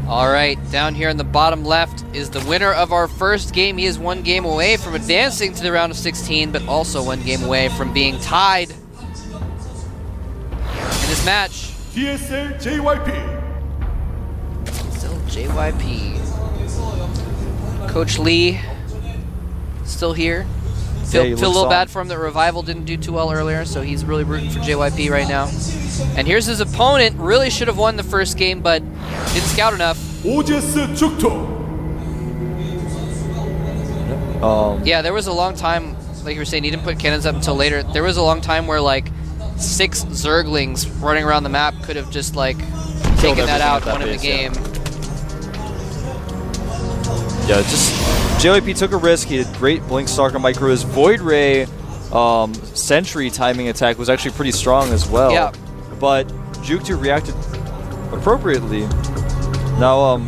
All right, down here in the bottom left is the winner of our first game. He is 1 game away from advancing to the round of 16, but also 1 game away from being tied in this match. GSL JYP. Still JYP. Coach Lee still here. Feel a little bad for him that Revival didn't do too well earlier, so he's really rooting for JYP right now. And here's his opponent. Really should have won the first game, but didn't scout enough. jookTo. Yeah, there was a long time, like you were saying, he didn't put cannons up until later. There was a long time where like 6 Zerglings running around the map could have just like taken that out, won him the game. Yeah, just JYP took a risk. He had great Blink Stalker micro. His Void Ray Sentry timing attack was actually pretty strong as well. Yeah. But jookTo reacted appropriately. Now,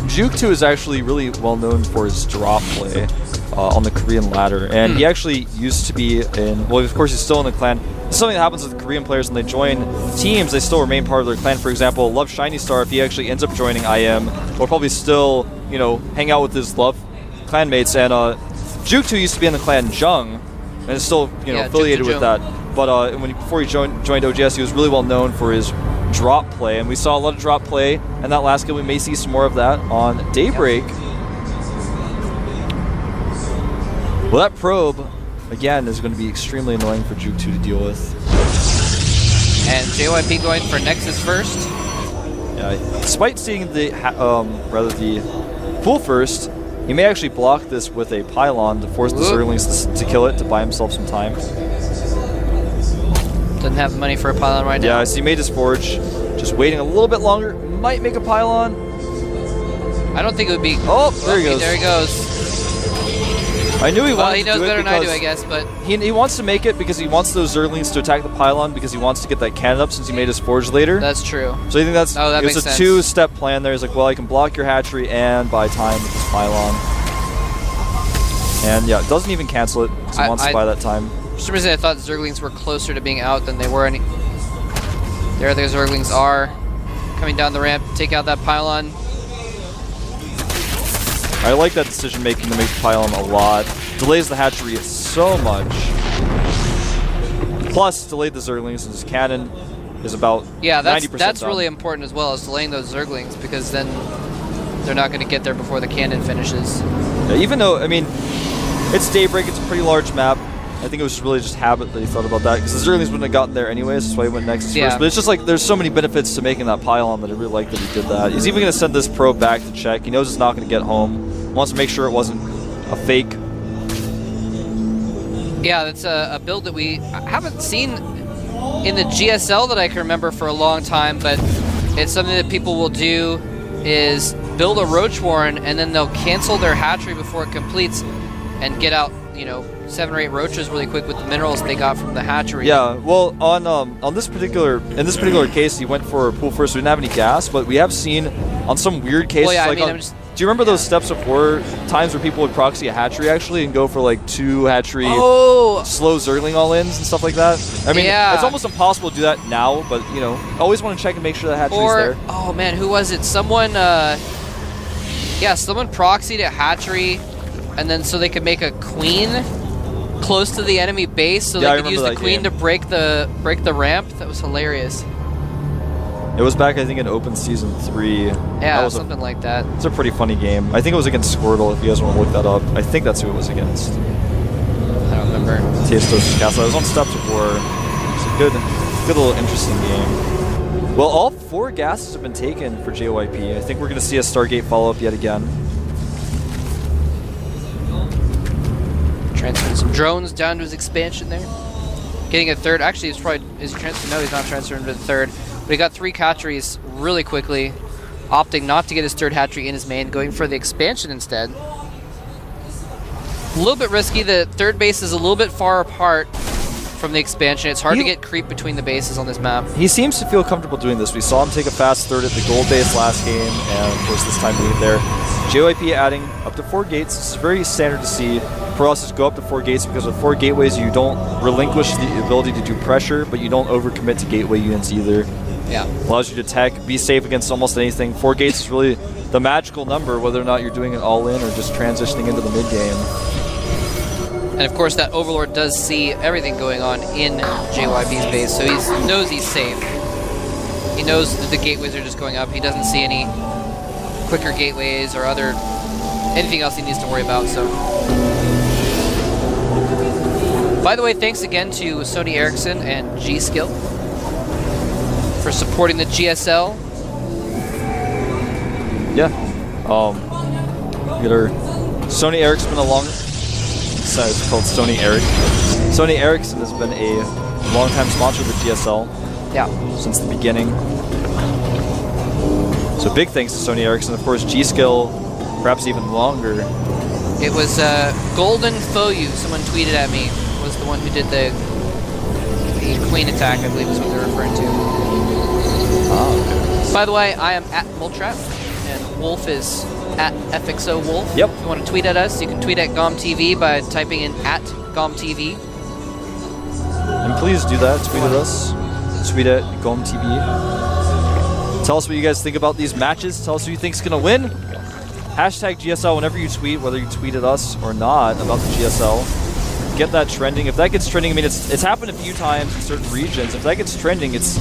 jookTo is actually really well known for his drop play on the Korean ladder. And he actually used to be in, well, of course, he's still in the clan. This is something that happens with Korean players when they join teams, they still remain part of their clan. For example, Love Shiny Star, if he actually ends up joining IM, will probably still, you know, hang out with his Love clanmates. And jookTo used to be in the clan Jung, and is still, you know, affiliated with that. But before he joined OGS, he was really well known for his drop play, and we saw a lot of drop play in that last game. We may see some more of that on Daybreak. Well, that probe, again, is going to be extremely annoying for jookTo to deal with. And JYP going for Nexus first. Yeah, despite seeing the the pool first, he may actually block this with a pylon to force the Zerglings to kill it to buy himself some time. Doesn't have the money for a pylon right now. Yeah, so he made his Forge, just waiting a little bit longer. Might make a pylon. I don't think it would be. Oh, there he goes. There he goes. I knew he wanted to do it. Well, he knows better than I do, I guess, but he wants to make it because he wants those Zerglings to attack the pylon because he wants to get that cannon up since he made his Forge later. That's true. So you think that's that it's a 2-step plan there. He's like, well, I can block your hatchery and buy time with this pylon. And yeah, it doesn't even cancel it because he wants to buy that time. For some reason, I thought Zerglings were closer to being out than they were. There the Zerglings are coming down the ramp, take out that pylon. I like that decision making to make the pylon a lot. Delays the hatchery so much. Plus, delayed the Zerglings, and his cannon is about 90% that's done. really important as well, as delaying those Zerglings, because then they're not going to get there before the cannon finishes. Yeah, even though, I mean, it's Daybreak, it's a pretty large map. I think it was really just habit that he thought about that, because the Zerglings wouldn't have gotten there anyways, that's why he went Nexus first. But it's just like, there's so many benefits to making that pylon that I really like that he did that. He's even going to send this probe back to check. He knows it's not going to get home. Wants to make sure it wasn't a fake. Yeah, that's a build that we haven't seen in the GSL that I can remember for a long time, but it's something that people will do is build a Roach Warren and then they'll cancel their hatchery before it completes and get out, you know, 7 or 8 roaches really quick with the minerals they got from the hatchery. Yeah, well, in this particular case, he went for a pool first. We didn't have any gas, but we have seen on some weird cases, do you remember those Steps of War times where people would proxy a hatchery actually and go for like 2 hatchery slow Zergling all-ins and stuff like that? I mean, it's almost impossible to do that now, but you know, always want to check and make sure the hatchery's there. Oh man, who was it? Someone, someone proxied a hatchery, and then so they could make a queen close to the enemy base, so they could use the queen to break the ramp. That was hilarious. It was back, I think, in Open Season 3. Yeah, something like that. It's a pretty funny game. I think it was against Squirtle, if you guys want to look that up. I think that's who it was against. I don't remember. Tastos' Castle. It was on Steps of War. It's a good little interesting game. Well, all 4 gases have been taken for JYP. I think we're going to see a Stargate follow-up yet again. Transferring some drones down to his expansion there. Getting a 3rd. Actually, he's probably... Is he transferring? No, he's not transferring to the 3rd. But he got 3 hatcheries really quickly, opting not to get his 3rd hatchery in his main, going for the expansion instead. A little bit risky. The 3rd base is a little bit far apart from the expansion. It's hard to get creep between the bases on this map. He seems to feel comfortable doing this. We saw him take a fast 3rd at the gold base last game, and of course this time lead there. JYP adding up to 4 gates. This is very standard to see. For us, is go up to 4 gates because with 4 gateways, you don't relinquish the ability to do pressure, but you don't overcommit to gateway units either. Yeah. Allows you to tech, be safe against almost anything. 4 gates is really the magical number, whether or not you're doing it all in or just transitioning into the mid game. And of course, that Overlord does see everything going on in JYP's base, so he knows he's safe. He knows that the gateways are just going up. He doesn't see any quicker gateways or anything else he needs to worry about. So, by the way, thanks again to Sony Ericsson and G-Skill for supporting the GSL. Yeah. Get our Sony Ericsson along. Sorry, it's called Sony Eric. Sony Ericsson has been a long-time sponsor of the GSL. Yeah. Since the beginning. So big thanks to Sony Ericsson. Of course, G-Skill, perhaps even longer. It was Golden Foyu, someone tweeted at me, was the one who did the Queen attack, I believe is what they're referring to. Oh, okay. By the way, I am at Moltrap, and Wolf is at FXO Wolf. Yep. If you want to tweet at us, you can tweet at GOMTV by typing in at GOMTV. And please do that. Tweet at us. Tweet at GOMTV. Tell us what you guys think about these matches. Tell us who you think's gonna win. Hashtag GSL whenever you tweet, whether you tweet at us or not about the GSL. Get that trending. If that gets trending, I mean, it's happened a few times in certain regions. If that gets trending, it's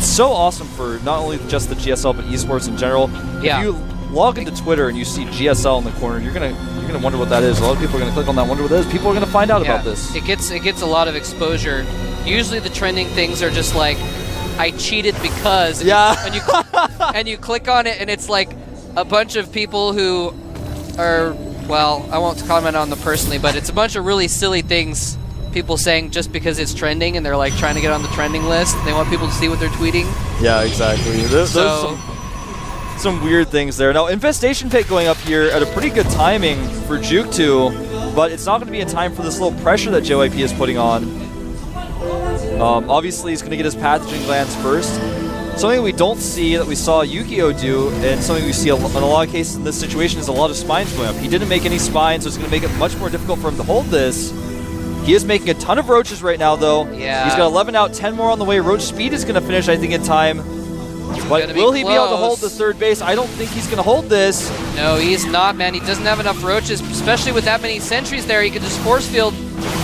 so awesome for not only just the GSL but esports in general. Yeah. If you log into Twitter and you see GSL in the corner, you're gonna wonder what that is. A lot of people are gonna click on that, wonder what that is. People are gonna find out about this. It gets a lot of exposure. Usually the trending things are just like, I cheated because, and you click on it and it's like a bunch of people who are, well, I won't comment on them personally, but it's a bunch of really silly things people saying just because it's trending and they're like trying to get on the trending list. They want people to see what they're tweeting. Yeah, exactly. There's some weird things there. Now, Infestation Fate going up here at a pretty good timing for jookTo, but it's not going to be in time for this little pressure that JYP is putting on. Obviously, he's going to get his pathogen glands first. Something we don't see that we saw Yu-Gi-Oh do, and something we see in a lot of cases in this situation is a lot of spines going up. He didn't make any spines, so it's going to make it much more difficult for him to hold this. He is making a ton of roaches right now, though. Yeah. He's got 11 out, 10 more on the way. Roach speed is going to finish, I think, in time. But will he be able to hold the third base? I don't think he's going to hold this. No, he's not, man. He doesn't have enough roaches, especially with that many sentries there. He could just force field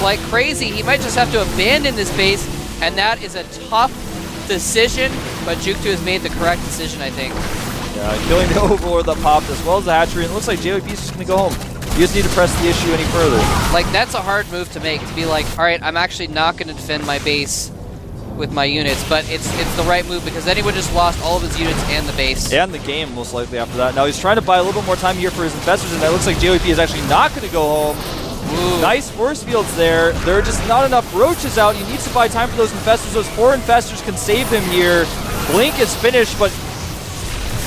like crazy. He might just have to abandon this base, and that is a tough decision, but jookTo has made the correct decision, I think. Yeah, killing the Overlord that popped as well as the hatchery, and it looks like JYP is just going to go home. You just need to press the issue any further. Like, that's a hard move to make, to be like, all right, I'm actually not going to defend my base with my units, but it's the right move because then he would just lost all of his units and the base. And the game, most likely, after that. Now, he's trying to buy a little bit more time here for his investors, and it looks like JYP is actually not going to go home. Ooh. Nice force fields there. There are just not enough roaches out. He needs to buy time for those infestors. Those 4 infestors can save him here. Blink is finished, but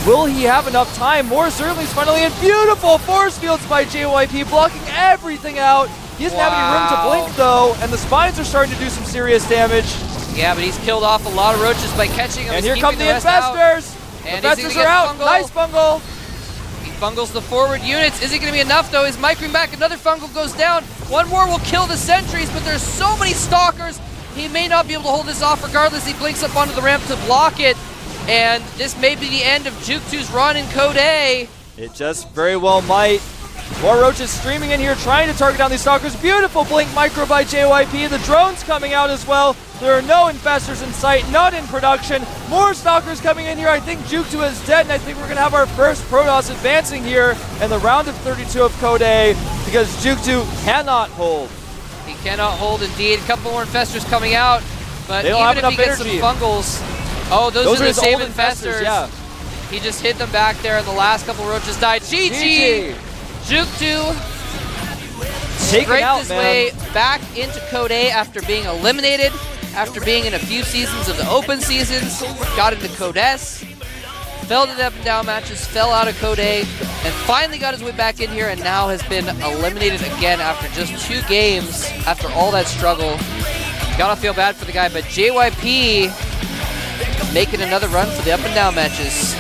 will he have enough time? More Zerlings finally in. Beautiful force fields by JYP, blocking everything out. He doesn't have any room to blink, though, and the spines are starting to do some serious damage. Yeah, but he's killed off a lot of roaches by catching them. And here come the infestors. And infestors are out. Nice fungal. He fungles the forward units. Is it going to be enough, though? Is microing back? Another fungal goes down. One more will kill the sentries, but there's so many stalkers. He may not be able to hold this off regardless. He blinks up onto the ramp to block it. And this may be the end of jookTo's run in Code A. It just very well might. More roaches streaming in here, trying to target down these stalkers. Beautiful blink micro by JYP. The drone's coming out as well. There are no infestors in sight, not in production. More stalkers coming in here. I think jookTo is dead, and I think we're going to have our first Protoss advancing here in the round of 32 of Code A because jookTo cannot hold. He cannot hold, indeed. A couple more infestors coming out, but even if he gets some fungals... Oh, those are the same infestors. Yeah. He just hit them back there, and the last couple roaches died. GG! jookTo scraped his way back into Code A after being eliminated, after being in a few seasons of the open seasons, got into Code S, fell to the up and down matches, fell out of Code A, and finally got his way back in here, and now has been eliminated again after just 2 games, after all that struggle. Gotta feel bad for the guy, but JYP making another run for the up and down matches.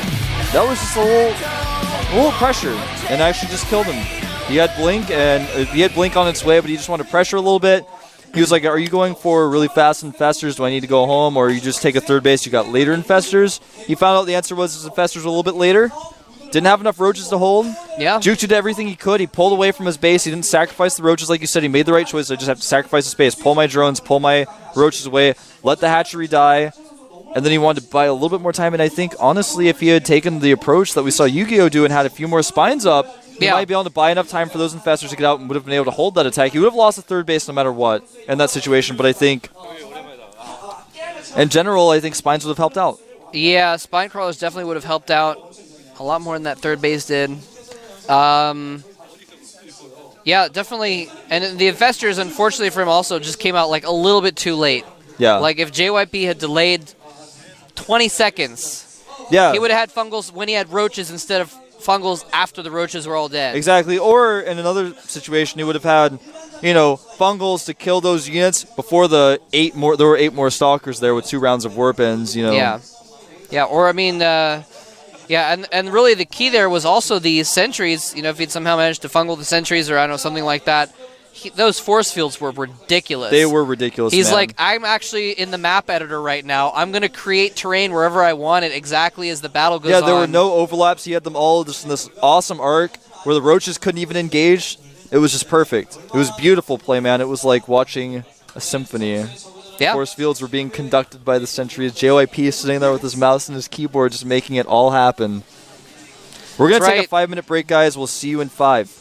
That was just a little pressure, and actually just killed him. He had blink, and he had blink on its way, but he just wanted to pressure a little bit. He was like, are you going for really fast infestors? Do I need to go home? Or you just take a third base, you got later infestors? He found out the answer was his infestors were a little bit later. Didn't have enough roaches to hold. Yeah. jookTo did everything he could. He pulled away from his base. He didn't sacrifice the roaches like you said. He made the right choice. I just have to sacrifice the space. Pull my drones, pull my roaches away, let the hatchery die. And then he wanted to buy a little bit more time. And I think, honestly, if he had taken the approach that we saw Yu-Gi-Oh! Do and had a few more spines up, he might be able to buy enough time for those infestors to get out and would have been able to hold that attack. He would have lost the third base no matter what in that situation. But I think, in general, I think spines would have helped out. Yeah, spine crawlers definitely would have helped out a lot more than that third base did. Yeah, definitely. And the infestors, unfortunately for him, also just came out like a little bit too late. Yeah. Like if JYP had delayed 20 seconds, yeah, he would have had fungals when he had roaches instead of fungals after the roaches were all dead. Exactly. Or in another situation, he would have had, fungals to kill those units before there were 8 more stalkers there with 2 rounds of warpins, Yeah. Yeah, or I mean, yeah, and really the key there was also the sentries. If he'd somehow managed to fungal the sentries or I don't know, something like that, those force fields were ridiculous. They were ridiculous, He's man. like, I'm actually in the map editor right now. I'm going to create terrain wherever I want it exactly as the battle goes on. Yeah, there were no overlaps. He had them all just in this awesome arc where the roaches couldn't even engage. It was just perfect. It was beautiful play, man. It was like watching a symphony. Yeah. Force fields were being conducted by the sentries. JYP sitting there with his mouse and his keyboard just making it all happen. We're going to take a 5-minute break, guys. We'll see you in 5.